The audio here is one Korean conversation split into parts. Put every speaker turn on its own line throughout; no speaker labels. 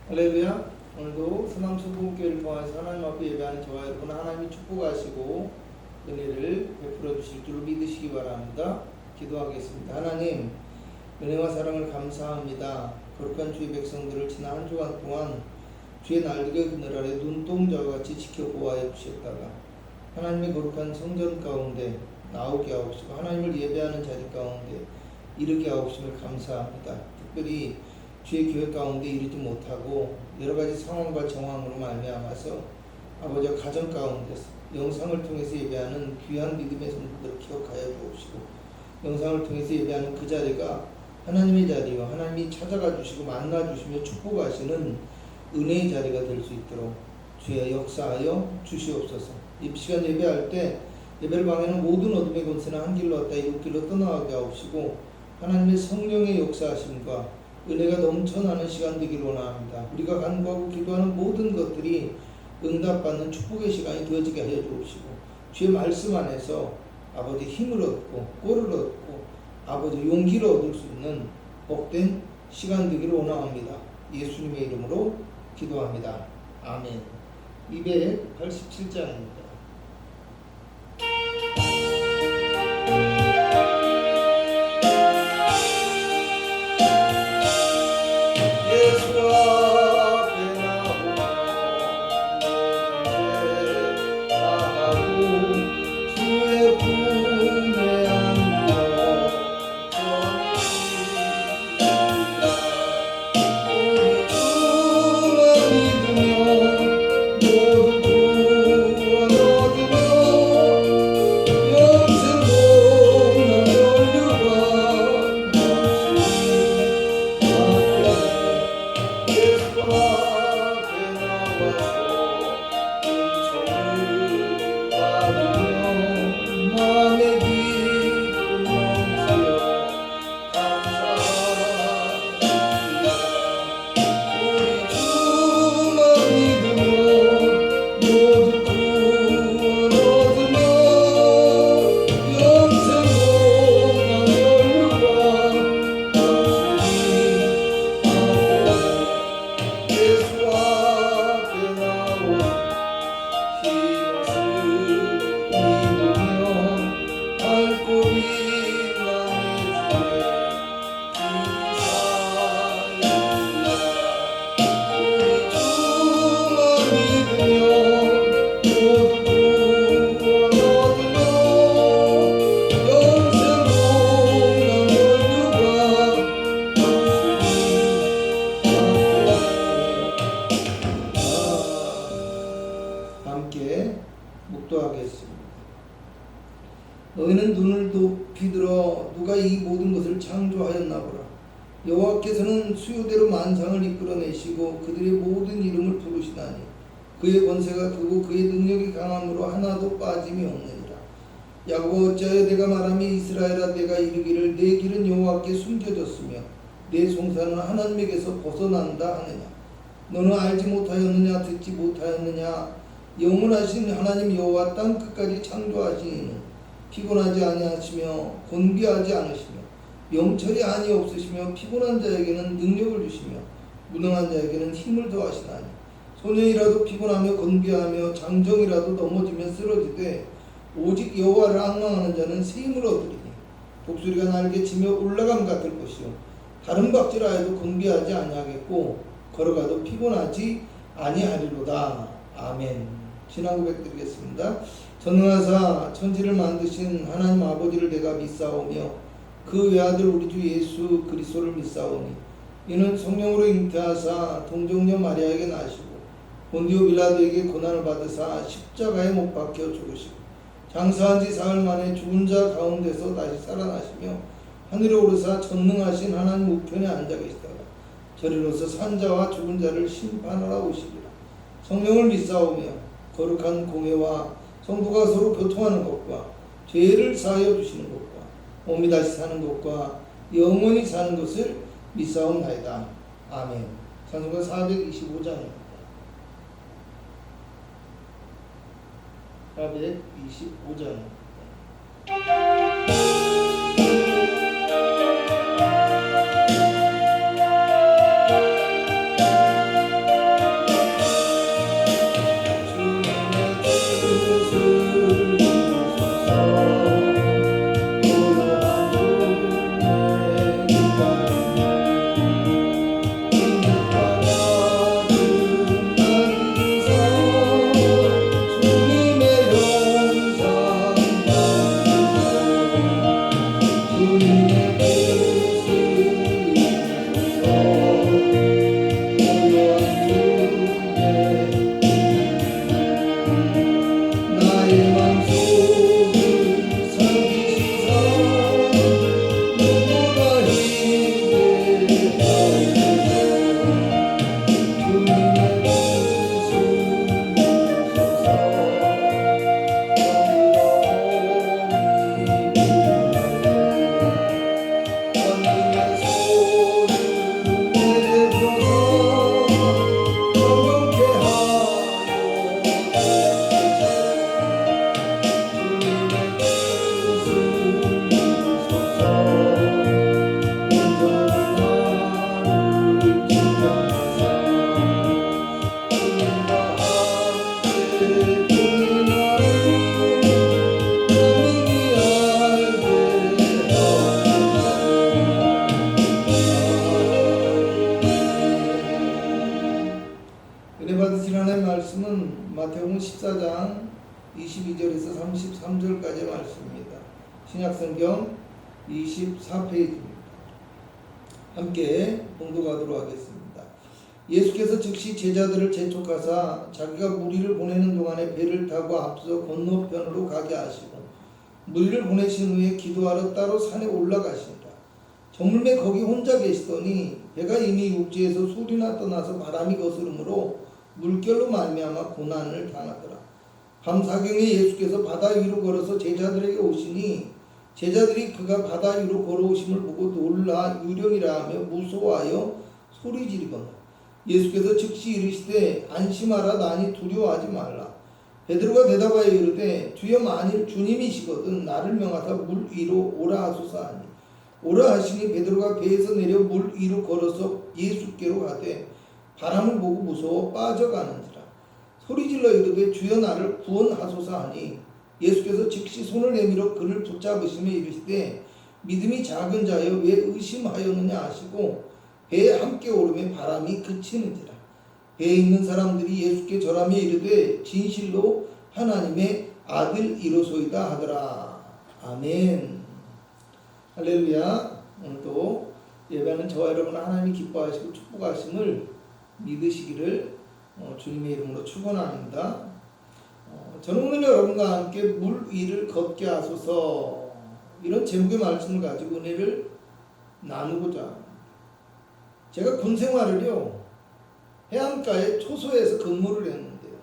할렐루야. 오늘도 서남수분교회를 통해서 하나님 앞에 예배하는 저와 여러분 하나님이 축복하시고 은혜를 베풀어 주실 줄 믿으시기 바랍니다. 기도하겠습니다. 하나님, 은혜와 사랑을 감사합니다. 거룩한 주의 백성들을 지난 한 주간 동안 주의 날개 그늘 아래 눈동자와 같이 지켜보아야 주셨다가 하나님의 거룩한 성전 가운데 나오게 하옵시고 하나님을 예배하는 자리 가운데 이르게 하옵심을 감사합니다. 특별히 주의 교회 가운데 이르지 못하고 여러가지 상황과 정황으로 말미암아서 아버지와 가정 가운데서 영상을 통해서 예배하는 귀한 믿음의 성도들을 기억하여 주옵시고 영상을 통해서 예배하는 그 자리가 하나님의 자리요 하나님이 찾아가 주시고 만나 주시며 축복하시는 은혜의 자리가 될 수 있도록 주의 역사하여 주시옵소서. 이 시간 예배할 때 예배를 방해하는 모든 어둠의 권세는 한 길로 왔다 이웃 길로 떠나가게 하옵시고 하나님의 성령의 역사하심과 은혜가 넘쳐나는 시간 되기를 원합니다. 우리가 간구하고 기도하는 모든 것들이 응답받는 축복의 시간이 되어지게 하여 주옵시고 주의 말씀 안에서 아버지 힘을 얻고 꼴을 얻고 아버지 용기를 얻을 수 있는 복된 시간 되기를 원합니다. 예수님의 이름으로 기도합니다. 아멘. 287장입니다. 너희는 눈을 높이 들어 누가 이 모든 것을 창조하였나 보라. 여호와께서는 수요대로 만상을 이끌어내시고 그들의 모든 이름을 부르시나니 그의 권세가 크고 그의 능력이 강함으로 하나도 빠짐이 없느니라. 야곱아 어찌하여 내가 말하미 이스라엘아 내가 이르기를 내 길은 여호와께 숨겨졌으며 내 송사는 하나님에게서 벗어난다 하느냐. 너는 알지 못하였느냐 듣지 못하였느냐. 영원하신 하나님 여호와 땅 끝까지 창조하신 이는 피곤하지 아니하시며 곤비하지 않으시며 명철이 아니 없으시며 피곤한 자에게는 능력을 주시며 무능한 자에게는 힘을 더하시나니 소년이라도 피곤하며 곤비하며 장정이라도 넘어지며 쓰러지되 오직 여호와를 앙망하는 자는 새 힘을 얻으리니 독수리가 날개치며 올라감 같을 것이요 다른 박질하여도 곤비하지 아니하겠고 걸어가도 피곤하지 아니하리로다. 아멘. 신앙 고백 드리겠습니다. 전능하사 천지를 만드신 하나님 아버지를 내가 믿사오며 그 외아들 우리 주 예수 그리스도를 믿사오니 이는 성령으로 잉태하사 동정녀 마리아에게 나시고 본디오 빌라도에게 고난을 받으사 십자가에 못 박혀 죽으시고 장사한 지 사흘 만에 죽은 자 가운데서 다시 살아나시며 하늘에 오르사 전능하신 하나님 우편에 앉아 계시다가 저리로서 산 자와 죽은 자를 심판하러 오시리라. 성령을 믿사오며 거룩한 공회와 성도가 서로 교통하는 것과 죄를 사하여 주시는 것과 몸이 다시 사는 것과 영원히 사는 것을 믿사옵나이다. 아멘. 찬송가 425장입니다. 425장입니다. 말씀은 마태복음 14장 22절에서 33절까지의 말씀입니다. 신약성경 24페이지입니다. 함께 봉독하도록 하겠습니다. 예수께서 즉시 제자들을 재촉하사 자기가 무리를 보내는 동안에 배를 타고 앞서 건너편으로 가게 하시고 무리를 보내신 후에 기도하러 따로 산에 올라가시니라. 저물매 거기 혼자 계시더니 배가 이미 육지에서 소리나 떠나서 바람이 거스름으로 물결로 말미암아 고난을 당하더라. 밤사경에 예수께서 바다 위로 걸어서 제자들에게 오시니 제자들이 그가 바다 위로 걸어오심을 보고 놀라 유령이라 하며 무서워하여 소리 지르거늘 예수께서 즉시 이르시되 안심하라 나니 두려워하지 말라. 베드로가 대답하여 이르되 주여 만일 주님이시거든 나를 명하사 물 위로 오라 하소서 하니 오라 하시니 베드로가 배에서 내려 물 위로 걸어서 예수께로 가되 바람을 보고 무서워 빠져가는지라. 소리질러 이르되 주여 나를 구원하소서 하니 예수께서 즉시 손을 내밀어 그를 붙잡으시며 이르시되 믿음이 작은 자여 왜 의심하였느냐 하시고 배에 함께 오르매 바람이 그치는지라. 배에 있는 사람들이 예수께 절하며 이르되 진실로 하나님의 아들이로소이다 하더라. 아멘. 할렐루야. 오늘도 예배하는 저와 여러분 하나님이 기뻐하시고 축복하심을 믿으시기를 주님의 이름으로 축원합니다. 저는 오늘 여러분과 함께 물 위를 걷게 하소서 이런 제목의 말씀을 가지고 은혜를 나누고자 합니다. 제가 군 생활을요 해안가의 초소에서 근무를 했는데요.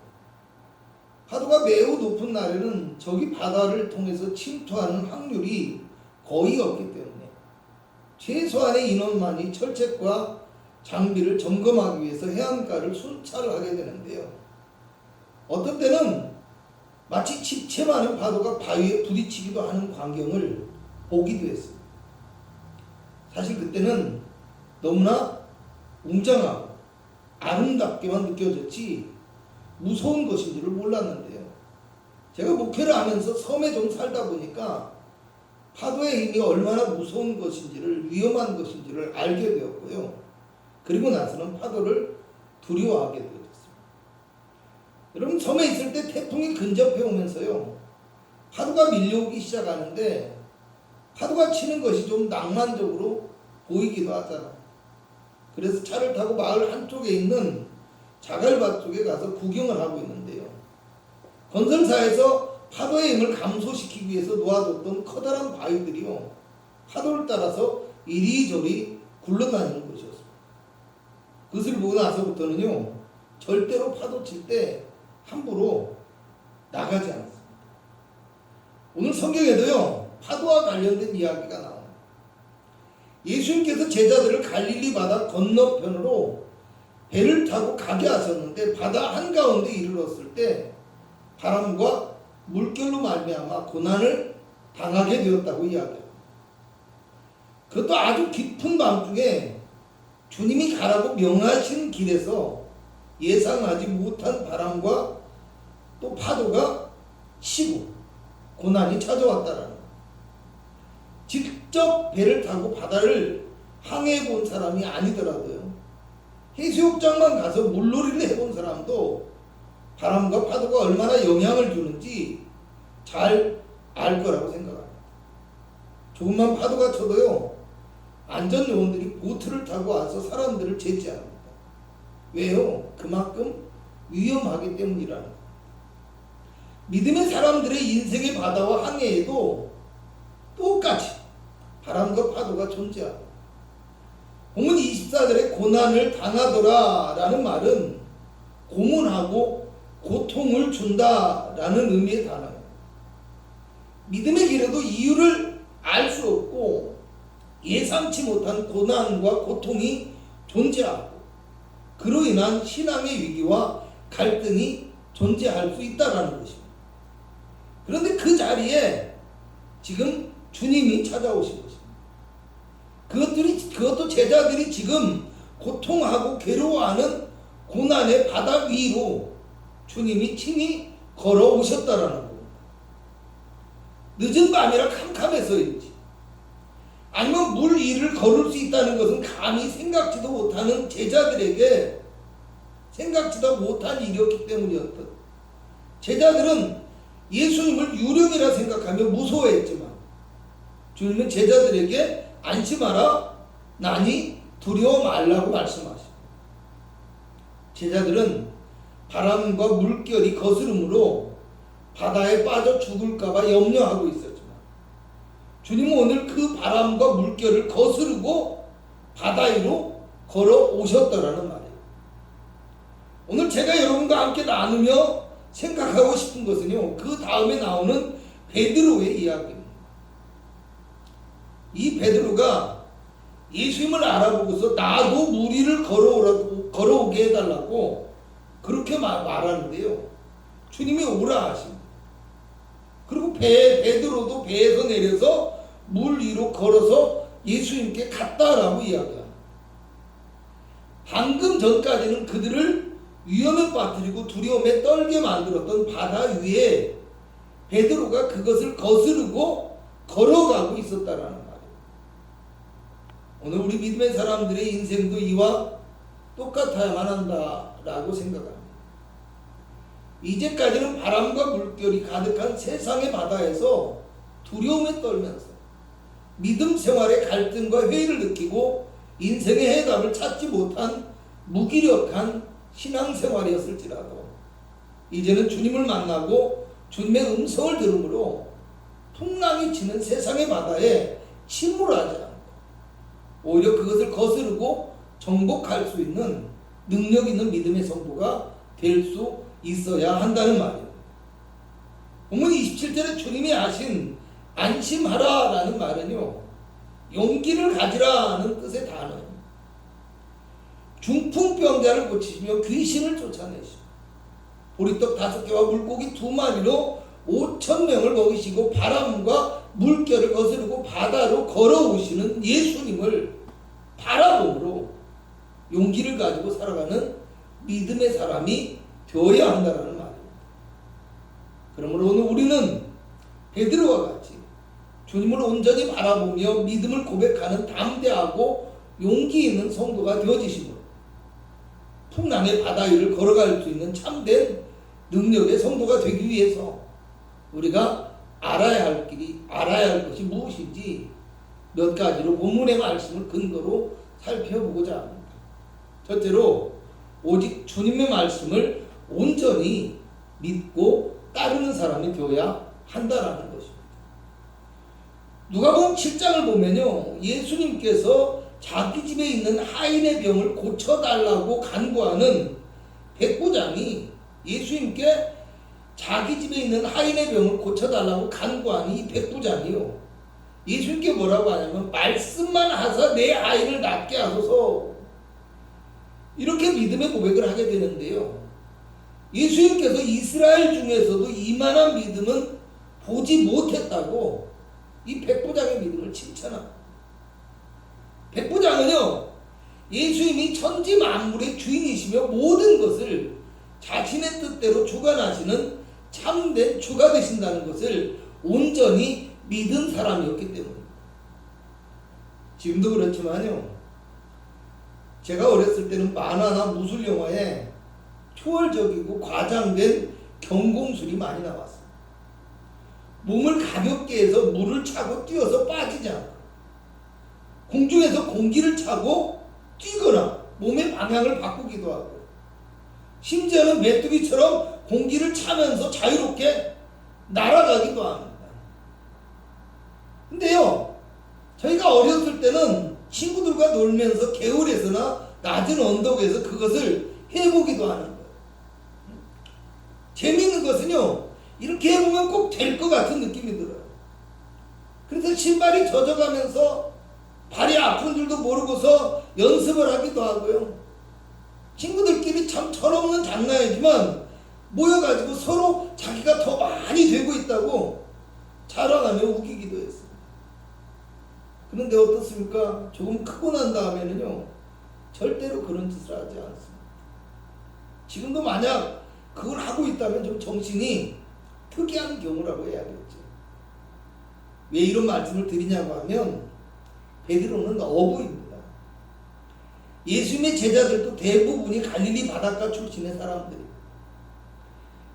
파도가 매우 높은 날에는 저기 바다를 통해서 침투하는 확률이 거의 없기 때문에 최소한의 인원만이 철책과 장비를 점검하기 위해서 해안가를 순찰하게 되는데요. 어떤 때는 마치 집채 많은 파도가 바위에 부딪히기도 하는 광경을 보기도 했습니다. 사실 그때는 너무나 웅장하고 아름답게만 느껴졌지 무서운 것인 줄을 몰랐는데요. 제가 목회를 하면서 섬에 좀 살다 보니까 파도의 힘이 얼마나 무서운 것인지를 위험한 것인지를 알게 되었고요. 그리고 나서는 파도를 두려워하게 되었습니다. 여러분 섬에 있을 때 태풍이 근접해 오면서요 파도가 밀려오기 시작하는데 파도가 치는 것이 좀 낭만적으로 보이기도 하잖아요. 그래서 차를 타고 마을 한쪽에 있는 자갈밭 쪽에 가서 구경을 하고 있는데요. 건설사에서 파도의 힘을 감소시키기 위해서 놓아뒀던 커다란 바위들이요 파도를 따라서 이리저리 굴러다니는 것이었습니다. 그것을 보고 나서부터는요 절대로 파도 칠 때 함부로 나가지 않습니다. 오늘 성경에도요 파도와 관련된 이야기가 나옵니다. 예수님께서 제자들을 갈릴리 바다 건너편으로 배를 타고 가게 하셨는데 바다 한가운데 이르렀을 때 바람과 물결로 말미암아 고난을 당하게 되었다고 이야기합니다. 그것도 아주 깊은 밤중에 주님이 가라고 명하신 길에서 예상하지 못한 바람과 또 파도가 치고 고난이 찾아왔다라는 거예요. 직접 배를 타고 바다를 항해해 본 사람이 아니더라도요. 해수욕장만 가서 물놀이를 해본 사람도 바람과 파도가 얼마나 영향을 주는지 잘 알 거라고 생각합니다. 조금만 파도가 쳐도요. 안전요원들이 보트를 타고 와서 사람들을 제지합니다. 왜요? 그만큼 위험하기 때문이라는 거예요. 믿음의 사람들의 인생의 바다와 항해에도 똑같이 바람과 파도가 존재합니다. 본문 24절에 고난을 당하더라 라는 말은 고문하고 고통을 준다 라는 의미의 단어예요. 믿음의 길에도 이유를 알 수 없고 예상치 못한 고난과 고통이 존재하고 그로 인한 신앙의 위기와 갈등이 존재할 수 있다는 것입니다. 그런데 그 자리에 지금 주님이 찾아오신 것입니다. 그것도 제자들이 지금 고통하고 괴로워하는 고난의 바다 위로 주님이 친히 걸어오셨다라는 겁니다. 늦은 밤이라 캄캄해서인지 아니면 물 위를 걸을 수 있다는 것은 감히 생각지도 못하는 제자들에게 생각지도 못한 일이었기 때문이었던. 제자들은 예수님을 유령이라 생각하며 무서워했지만 주님은 제자들에게 안심하라, 나니 두려워 말라고 말씀하십니다. 제자들은 바람과 물결이 거스름으로 바다에 빠져 죽을까봐 염려하고 있었지만 주님은 오늘 그 바람과 물결을 거스르고 바다 위로 걸어오셨다라는 말이에요. 오늘 제가 여러분과 함께 나누며 생각하고 싶은 것은요, 그 다음에 나오는 베드로의 이야기입니다. 이 베드로가 예수님을 알아보고서 나도 무리를 걸어오게 해달라고 그렇게 말하는데요, 주님이 오라 하십니다. 그리고 베드로도 배에서 내려서 물 위로 걸어서 예수님께 갔다라고 이야기합니다. 방금 전까지는 그들을 위험에 빠뜨리고 두려움에 떨게 만들었던 바다 위에 베드로가 그것을 거스르고 걸어가고 있었다라는 말이에요. 오늘 우리 믿음의 사람들의 인생도 이와 똑같아야만 한다라고 생각합니다. 이제까지는 바람과 물결이 가득한 세상의 바다에서 두려움에 떨면서 믿음 생활의 갈등과 회의를 느끼고 인생의 해답을 찾지 못한 무기력한 신앙생활이었을지라도 이제는 주님을 만나고 주님의 음성을 들음으로 풍랑이 치는 세상의 바다에 침몰하지 않고 오히려 그것을 거스르고 정복할 수 있는 능력 있는 믿음의 성도가 될 수 있어야 한다는 말이에요. 본문 27절에 주님이 하신 안심하라라는 말은요, 용기를 가지라는 뜻의 단어입니다. 중풍병자를 고치시며 귀신을 쫓아내시고 보리떡 5개와 물고기 2마리로 5,000명을 먹이시고 바람과 물결을 거스르고 바다로 걸어오시는 예수님을 바라봄으로 용기를 가지고 살아가는 믿음의 사람이 되어야 한다는 말입니다. 그러므로 오늘 우리는 베드로와 같이 주님을 온전히 바라보며 믿음을 고백하는 담대하고 용기 있는 성도가 되어지심으로 풍랑의 바다 위를 걸어갈 수 있는 참된 능력의 성도가 되기 위해서 우리가 알아야 할 것이 무엇인지 몇 가지로 본문의 말씀을 근거로 살펴보고자 합니다. 첫째로 오직 주님의 말씀을 온전히 믿고 따르는 사람이 되어야 한다라는 것입니다. 누가복음 7장을 보면요, 예수님께서 자기 집에 있는 하인의 병을 고쳐달라고 간구하는 백부장이 예수님께 자기 집에 있는 하인의 병을 고쳐달라고 간구하는 이 백부장이요, 예수님께 뭐라고 하냐면 말씀만 하사 내 아이를 낫게 하소서, 이렇게 믿음의 고백을 하게 되는데요, 예수님께서 이스라엘 중에서도 이만한 믿음은 보지 못했다고 이 백부장의 믿음을 칭찬합니다. 백부장은요, 예수님이 천지 만물의 주인이시며 모든 것을 자신의 뜻대로 주관하시는 참된 주가 되신다는 것을 온전히 믿은 사람이었기 때문입니다. 지금도 그렇지만요, 제가 어렸을 때는 만화나 무술 영화에 초월적이고 과장된 경공술이 많이 나왔어요. 몸을 가볍게 해서 물을 차고 뛰어서 빠지지 않고 공중에서 공기를 차고 뛰거나 몸의 방향을 바꾸기도 하고 심지어는 메뚜기처럼 공기를 차면서 자유롭게 날아가기도 합니다. 근데요, 저희가 어렸을 때는 친구들과 놀면서 개울에서나 낮은 언덕에서 그것을 해보기도 하는 거예요. 재미있는 것은요, 이렇게 해보면 꼭 될 것 같은 느낌이 들어요. 그래서 신발이 젖어가면서 발이 아픈 줄도 모르고서 연습을 하기도 하고요. 친구들끼리 참 철없는 장난이지만 모여가지고 서로 자기가 더 많이 되고 있다고 자랑하며 우기기도 했어요. 그런데 어떻습니까? 조금 크고 난 다음에는요, 절대로 그런 짓을 하지 않습니다. 지금도 만약 그걸 하고 있다면 좀 정신이 특이한 경우라고 해야겠죠. 왜 이런 말씀을 드리냐고 하면 베드로는 어부입니다. 예수님의 제자들도 대부분이 갈릴리 바닷가 출신의 사람들이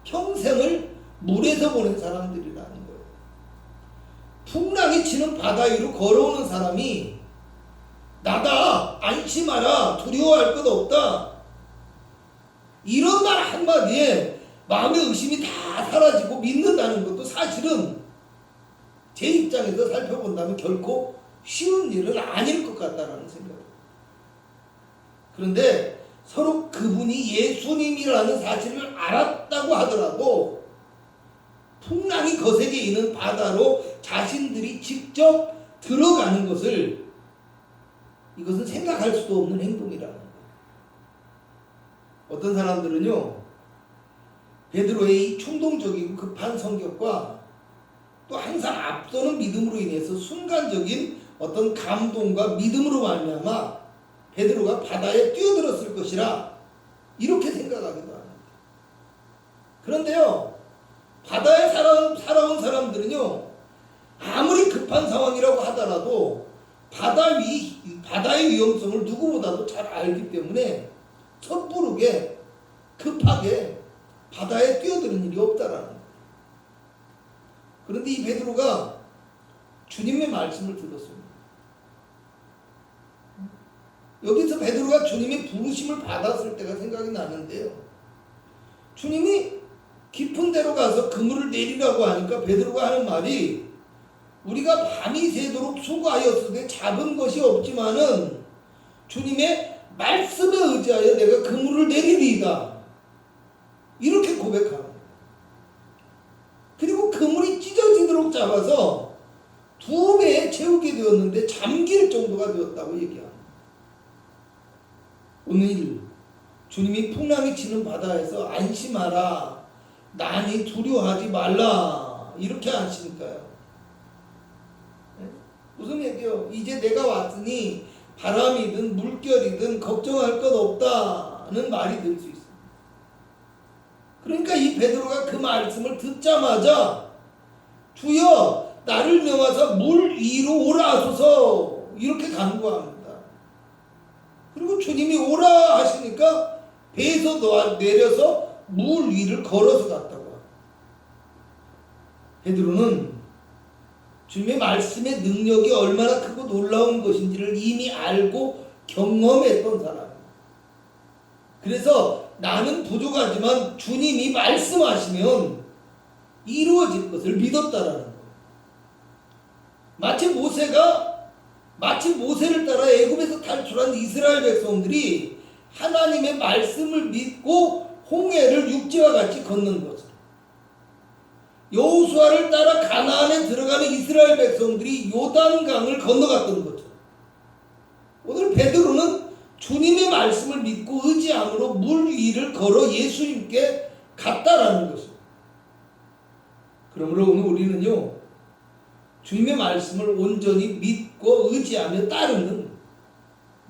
평생을 물에서 보낸 사람들이라는 거예요. 풍랑이 치는 바다 위로 걸어오는 사람이 나다, 안심하라, 두려워할 것 없다, 이런 말 한마디에 마음의 의심이 다 사라지고 믿는다는 것도 사실은 제 입장에서 살펴본다면 결코 쉬운 일은 아닐 것 같다는 생각입니다. 그런데 서로 그분이 예수님이라는 사실을 알았다고 하더라도 풍랑이 거세게 있는 바다로 자신들이 직접 들어가는 것을, 이것은 생각할 수도 없는 행동이라는 거예요. 어떤 사람들은요, 베드로의 이 충동적이고 급한 성격과 또 항상 앞서는 믿음으로 인해서 순간적인 어떤 감동과 믿음으로 말미암아 베드로가 바다에 뛰어들었을 것이라 이렇게 생각하기도 합니다. 그런데요, 바다에 살아온 사람들은요, 아무리 급한 상황이라고 하더라도 바다의 위험성을 누구보다도 잘 알기 때문에 섣부르게 급하게 바다에 뛰어드는 일이 없다라는 거예요. 그런데 이 베드로가 주님의 말씀을 들었습니다. 여기서 베드로가 주님의 부르심을 받았을 때가 생각이 나는데요, 주님이 깊은 데로 가서 그물을 내리라고 하니까 베드로가 하는 말이, 우리가 밤이 새도록 수고하였으되 잡은 것이 없지만은 주님의 말씀에 의지하여 내가 그물을 내리리이다, 이렇게 고백합니다. 그리고 그물이 찢어지도록 잡아서 2배에 채우게 되었는데 잠길 정도가 되었다고 얘기합니다. 오늘 주님이 풍랑이 치는 바다에서 안심하라, 난이 두려워하지 말라, 이렇게 하시니까요. 무슨 얘기요? 이제 내가 왔으니 바람이든 물결이든 걱정할 것 없다는 말이 될 수 있습니다. 그러니까 이 베드로가 그 말씀을 듣자마자 주여 나를 명하사 물 위로 오라 하소서, 이렇게 간구합니다. 그리고 주님이 오라 하시니까 배에서 내려서 물 위를 걸어서 갔다고 합니다. 베드로는 주님의 말씀의 능력이 얼마나 크고 놀라운 것인지를 이미 알고 경험했던 사람입니다. 그래서 나는 부족하지만 주님이 말씀하시면 이루어질 것을 믿었다라는 거예요. 마치 모세를 따라 애굽에서 탈출한 이스라엘 백성들이 하나님의 말씀을 믿고 홍해를 육지와 같이 걷는 것을, 여호수아를 따라 가나안에 들어가는 이스라엘 백성들이 요단강을 건너갔던 것처럼 오늘 베드로는 주님의 말씀을 믿고 의지함으로 물 위를 걸어 예수님께 갔다라는 것입니다. 그러므로 오늘 우리는요, 주님의 말씀을 온전히 믿고 의지하며 따르는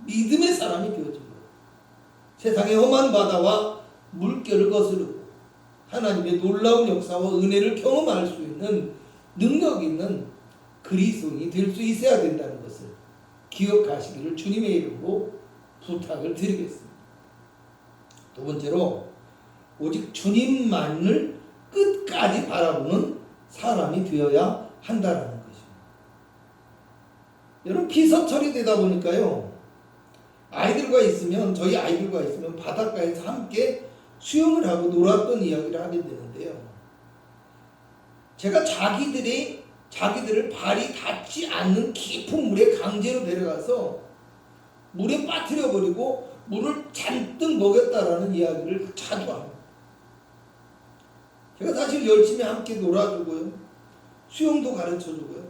믿음의 사람이 되어진 거예요. 세상의 험한 바다와 물결을 거스르고 하나님의 놀라운 역사와 은혜를 경험할 수 있는 능력 있는 그리스도인이 될 수 있어야 된다는 것을 기억하시기를 주님의 이름으로 부탁을 드리겠습니다. 두 번째로, 오직 주님만을 끝까지 바라보는 사람이 되어야 한다는 것입니다. 여러분, 피서철이 되다 보니까요, 저희 아이들과 있으면 바닷가에서 함께 수영을 하고 놀았던 이야기를 하게 되는데요, 제가 자기들을 발이 닿지 않는 깊은 물에 강제로 데려가서 물에 빠뜨려 버리고 물을 잔뜩 먹였다라는 이야기를 자주 합니다. 제가 사실 열심히 함께 놀아주고요, 수영도 가르쳐주고요,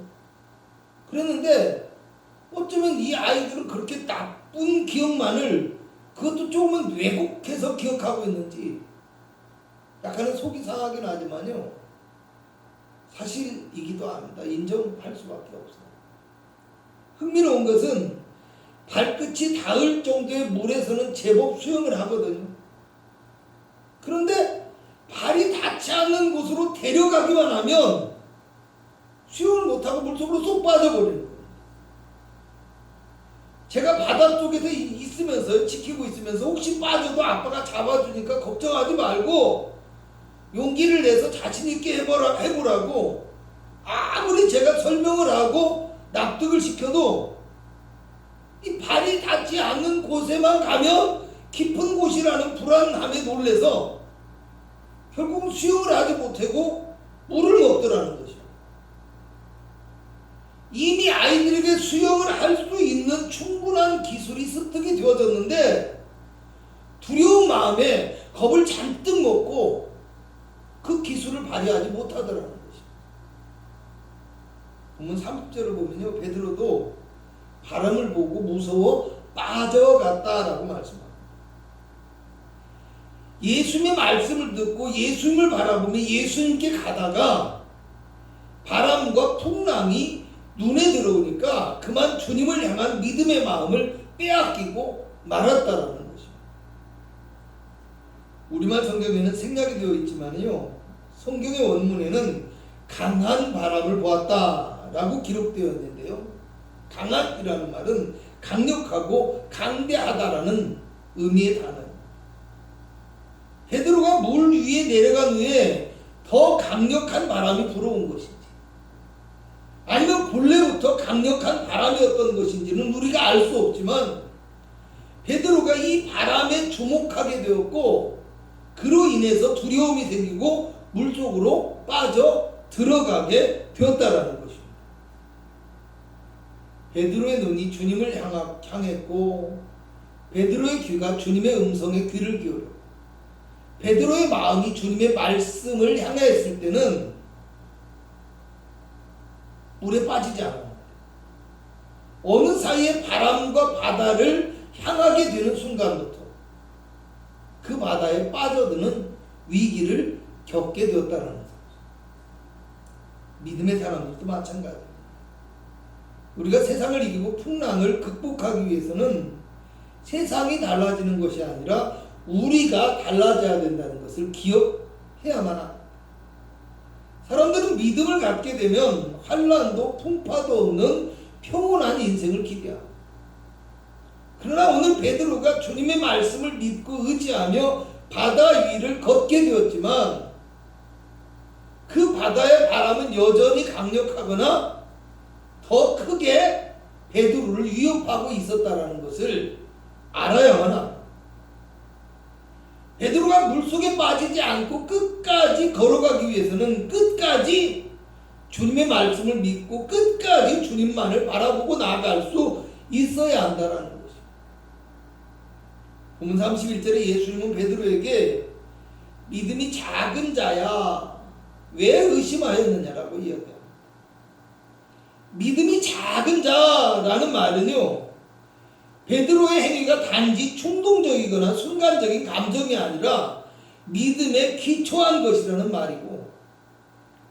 그랬는데 어쩌면 이 아이들은 그렇게 나쁜 기억만을, 그것도 조금은 왜곡해서 기억하고 있는지 약간은 속이 상하긴 하지만요, 사실이기도 합니다. 인정할 수밖에 없어요. 흥미로운 것은 발끝이 닿을 정도의 물에서는 제법 수영을 하거든요. 그런데 발이 닿지 않는 곳으로 데려가기만 하면 수영을 못하고 물속으로 쏙 빠져버리는 거예요. 제가 바다 쪽에서 있으면서 지키고 있으면서 혹시 빠져도 아빠가 잡아주니까 걱정하지 말고 용기를 내서 자신 있게 해보라고 아무리 제가 설명을 하고 납득을 시켜도 이 발이 닿지 않는 곳에만 가면 깊은 곳이라는 불안함에 놀래서 결국 수영을 하지 못하고 물을 먹더라는 것이요. 이미 아이들에게 수영을 할 수 있는 충분한 기술이 습득이 되어졌는데 두려운 마음에 겁을 잔뜩 먹고 그 기술을 발휘하지 못하더라는 것이요. 본문 30절을 보면요, 베드로도 바람을 보고 무서워 빠져갔다라고 말씀합니다. 예수님의 말씀을 듣고 예수님을 바라보며 예수님께 가다가 바람과 풍랑이 눈에 들어오니까 그만 주님을 향한 믿음의 마음을 빼앗기고 말았다라는 것입니다. 우리말 성경에는 생략이 되어 있지만요, 성경의 원문에는 강한 바람을 보았다라고 기록되어 있는데요, 강한이라는 말은 강력하고 강대하다라는 의미의 단어입니다. 베드로가 물 위에 내려간 후에 더 강력한 바람이 불어온 것인지 아니면 본래부터 강력한 바람이었던 것인지는 우리가 알 수 없지만 베드로가 이 바람에 주목하게 되었고 그로 인해서 두려움이 생기고 물속으로 빠져 들어가게 되었다라는 것입니다. 베드로의 눈이 주님을 향했고 베드로의 귀가 주님의 음성에 귀를 기울였고 베드로의 마음이 주님의 말씀을 향하였을 때는 물에 빠지지 않아요. 어느 사이에 바람과 바다를 향하게 되는 순간부터 그 바다에 빠져드는 위기를 겪게 되었다는 거죠. 믿음의 사람들도 마찬가지입니다. 우리가 세상을 이기고 풍랑을 극복하기 위해서는 세상이 달라지는 것이 아니라 우리가 달라져야 된다는 것을 기억해야만 합니다. 사람들은 믿음을 갖게 되면 환난도 풍파도 없는 평온한 인생을 기대합니다. 그러나 오늘 베드로가 주님의 말씀을 믿고 의지하며 바다 위를 걷게 되었지만 그 바다의 바람은 여전히 강력하거나 더 크게 베드로를 위협하고 있었다는 것을 알아야만 합니다. 베드로가 물속에 빠지지 않고 끝까지 걸어가기 위해서는 끝까지 주님의 말씀을 믿고 끝까지 주님만을 바라보고 나아갈 수 있어야 한다는 것입니다. 본문 31절에 예수님은 베드로에게 믿음이 작은 자야 왜 의심하였느냐라고 이야기합니다. 믿음이 작은 자라는 말은요, 베드로의 행위가 단지 충동적이거나 순간적인 감정이 아니라 믿음에 기초한 것이라는 말이고,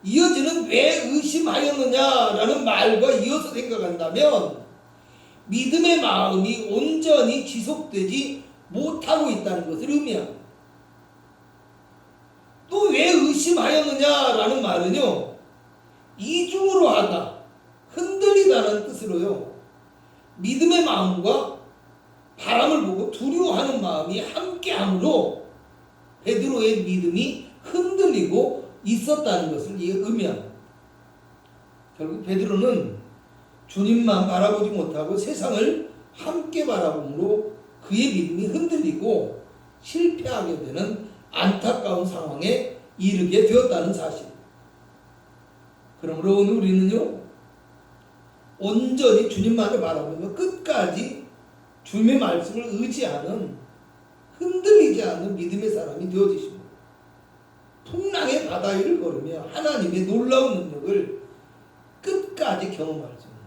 이어지는 왜 의심하였느냐라는 말과 이어서 생각한다면 믿음의 마음이 온전히 지속되지 못하고 있다는 것을 의미합니다. 또 왜 의심하였느냐라는 말은요, 이중으로 하다, 흔들리다는 뜻으로요, 믿음의 마음과 바람을 보고 두려워하는 마음이 함께함으로 베드로의 믿음이 흔들리고 있었다는 것을 의미합니다. 결국 베드로는 주님만 바라보지 못하고 세상을 함께 바라보므로 그의 믿음이 흔들리고 실패하게 되는 안타까운 상황에 이르게 되었다는 사실. 그러므로 오늘 우리는요, 온전히 주님만을 바라보며 끝까지 주님의 말씀을 의지하는 흔들리지 않는 믿음의 사람이 되어지십니다. 풍랑의 바다 위를 걸으며 하나님의 놀라운 능력을 끝까지 경험할 수 있는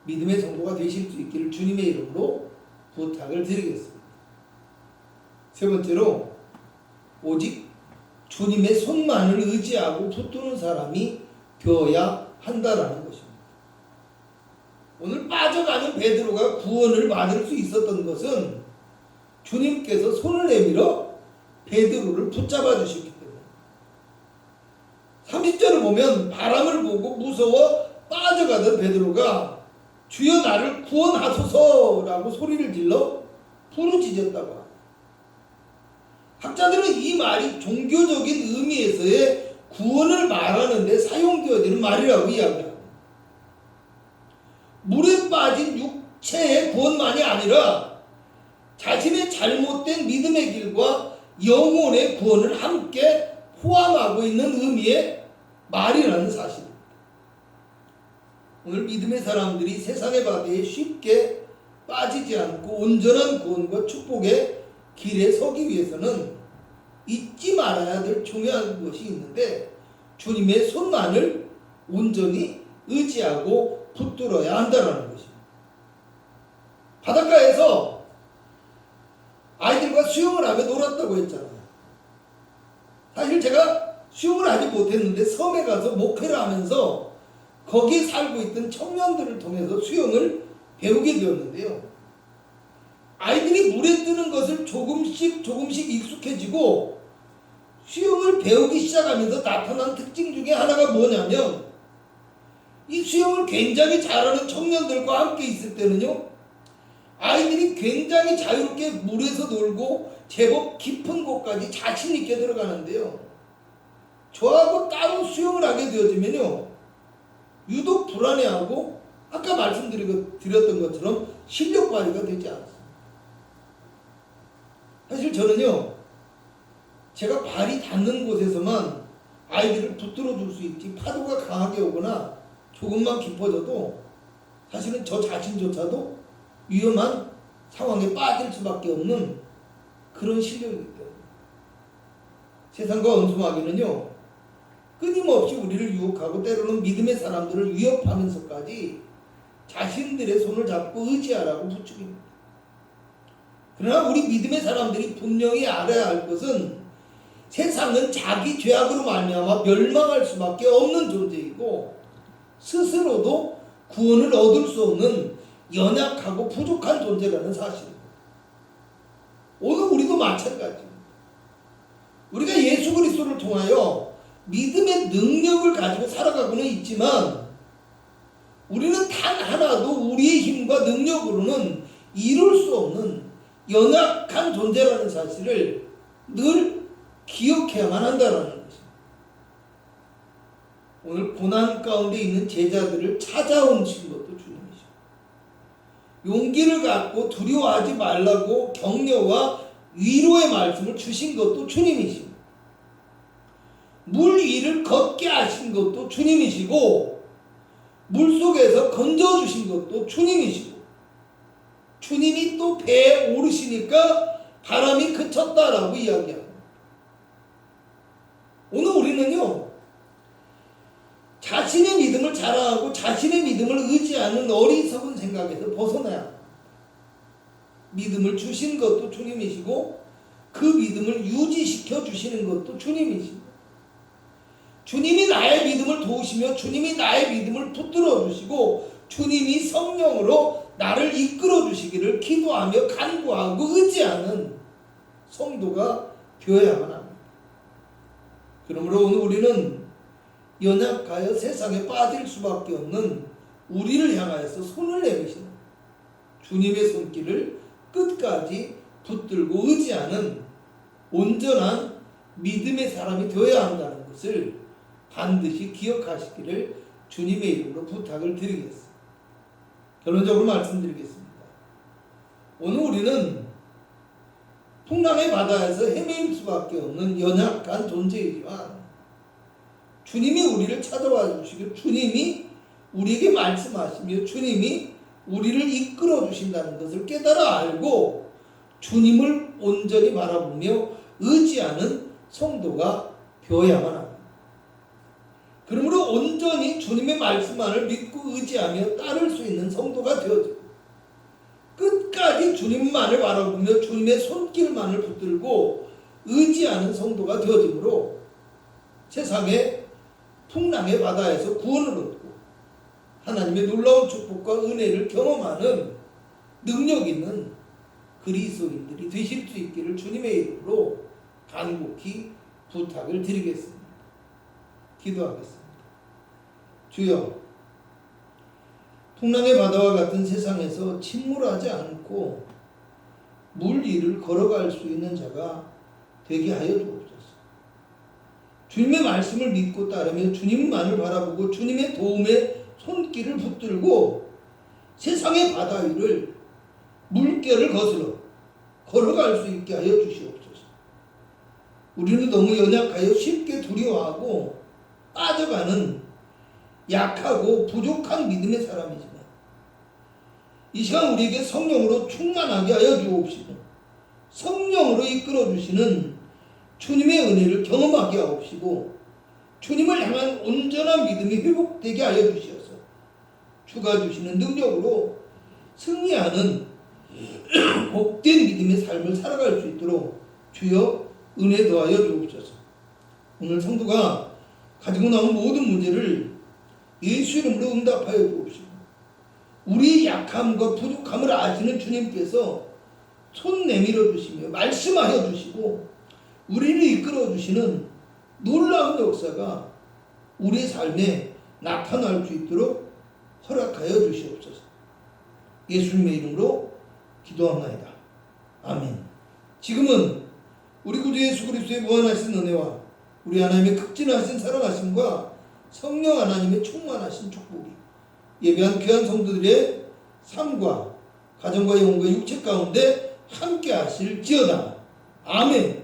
믿음의 성도가 되실 수 있기를 주님의 이름으로 부탁을 드리겠습니다. 세 번째로, 오직 주님의 손만을 의지하고 붙드는 사람이 되어야 한다라는 것입니다. 오늘 빠져가는 베드로가 구원을 받을 수 있었던 것은 주님께서 손을 내밀어 베드로를 붙잡아 주셨기 때문에. 30절을 보면 바람을 보고 무서워 빠져가던 베드로가 주여 나를 구원하소서라고 소리를 질러 부르짖었다고 합니다. 학자들은 이 말이 종교적인 의미에서의 구원을 말하는 데 사용되어지는 말이라고 이야기합니다. 물에 빠진 육체의 구원만이 아니라 자신의 잘못된 믿음의 길과 영혼의 구원을 함께 포함하고 있는 의미의 말이라는 사실입니다. 오늘 믿음의 사람들이 세상의 바다에 쉽게 빠지지 않고 온전한 구원과 축복의 길에 서기 위해서는 잊지 말아야 될 중요한 것이 있는데, 주님의 손만을 온전히 의지하고 붙들어야 한다는 것입니다. 바닷가에서 아이들과 수영을 하며 놀았다고 했잖아요. 사실 제가 수영을 하지 못했는데 섬에 가서 목회를 하면서 거기에 살고 있던 청년들을 통해서 수영을 배우게 되었는데요. 아이들이 물에 뜨는 것을 조금씩 익숙해지고 수영을 배우기 시작하면서 나타난 특징 중에 하나가 뭐냐면, 이 수영을 굉장히 잘하는 청년들과 함께 있을 때는요, 아이들이 굉장히 자유롭게 물에서 놀고 제법 깊은 곳까지 자신 있게 들어가는데요, 저하고 따로 수영을 하게 되어지면요 유독 불안해하고 아까 말씀드렸던 것처럼 실력 발휘가 되지 않습니다. 사실 저는요, 제가 발이 닿는 곳에서만 아이들을 붙들어 줄 수 있지, 파도가 강하게 오거나 조금만 깊어져도 사실은 저 자신조차도 위험한 상황에 빠질 수밖에 없는 그런 실력이기 때문에, 세상과 언수마귀는요 끊임없이 우리를 유혹하고 때로는 믿음의 사람들을 위협하면서까지 자신들의 손을 잡고 의지하라고 부추깁니다. 그러나 우리 믿음의 사람들이 분명히 알아야 할 것은, 세상은 자기 죄악으로 말미암아 멸망할 수밖에 없는 존재이고 스스로도 구원을 얻을 수 없는 연약하고 부족한 존재라는 사실입니다. 오늘 우리도 마찬가지입니다. 우리가 예수 그리스도를 통하여 믿음의 능력을 가지고 살아가고는 있지만, 우리는 단 하나도 우리의 힘과 능력으로는 이룰 수 없는 연약한 존재라는 사실을 늘 기억해야만 한다는 것입니다. 오늘 고난 가운데 있는 제자들을 찾아오신 것도 주님이시고, 용기를 갖고 두려워하지 말라고 격려와 위로의 말씀을 주신 것도 주님이시고, 물 위를 걷게 하신 것도 주님이시고, 물속에서 건져주신 것도 주님이시고, 주님이 또 배에 오르시니까 바람이 그쳤다라고 이야기합니다. 오늘 우리는요, 자신의 믿음을 자랑하고 자신의 믿음을 의지하는 어리석은 생각에서 벗어나야 합니다. 믿음을 주신 것도 주님이시고 그 믿음을 유지시켜 주시는 것도 주님이십니다. 주님이 나의 믿음을 도우시며 주님이 나의 믿음을 붙들어 주시고 주님이 성령으로 나를 이끌어 주시기를 기도하며 간구하고 의지하는 성도가 되어야만 합니다. 그러므로 오늘 우리는 연약하여 세상에 빠질 수밖에 없는 우리를 향하여서 손을 내미시는 주님의 손길을 끝까지 붙들고 의지하는 온전한 믿음의 사람이 되어야 한다는 것을 반드시 기억하시기를 주님의 이름으로 부탁을 드리겠습니다. 결론적으로 말씀드리겠습니다. 오늘 우리는 풍랑의 바다에서 헤매일 수밖에 없는 연약한 존재이지만, 주님이 우리를 찾아와 주시고 주님이 우리에게 말씀하시며 주님이 우리를 이끌어 주신다는 것을 깨달아 알고 주님을 온전히 바라보며 의지하는 성도가 되어야만 합니다. 그러므로 온전히 주님의 말씀만을 믿고 의지하며 따를 수 있는 성도가 되어지고, 끝까지 주님만을 바라보며 주님의 손길만을 붙들고 의지하는 성도가 되어지므로 세상의 풍랑의 바다에서 구원을 얻고 하나님의 놀라운 축복과 은혜를 경험하는 능력 있는 그리스도인들이 되실 수 있기를 주님의 이름으로 간곡히 부탁을 드리겠습니다. 기도하겠습니다. 주여, 풍랑의 바다와 같은 세상에서 침몰하지 않고 물 위를 걸어갈 수 있는 자가 되게 하여 주옵소서. 주님의 말씀을 믿고 따르며 주님만을 바라보고 주님의 도움에 손길을 붙들고 세상의 바다 위를 물결을 거슬러 걸어갈 수 있게 하여 주시옵소서. 우리는 너무 연약하여 쉽게 두려워하고 빠져가는 약하고 부족한 믿음의 사람이지만 이 시간 우리에게 성령으로 충만하게 하여 주옵시고 성령으로 이끌어 주시는 주님의 은혜를 경험하게 하옵시고 주님을 향한 온전한 믿음이 회복되게 하여 주시어서 주가 주시는 능력으로 승리하는 복된 믿음의 삶을 살아갈 수 있도록 주여 은혜 더하여 주옵소서. 오늘 성도가 가지고 나온 모든 문제를 예수 이름으로 응답하여 주옵시고 우리의 약함과 부족함을 아시는 주님께서 손 내밀어 주시며 말씀하여 주시고 우리를 이끌어 주시는 놀라운 역사가 우리의 삶에 나타날 수 있도록 허락하여 주시옵소서. 예수님의 이름으로 기도합나이다. 아멘. 지금은 우리 구주 예수 그리스도의 무한하신 은혜와 우리 하나님의 극진하신 사랑하심과 성령 하나님의 충만하신 축복이 예배한 귀한 성도들의 삶과 가정과 영혼과 육체 가운데 함께 하실지어다. 아멘.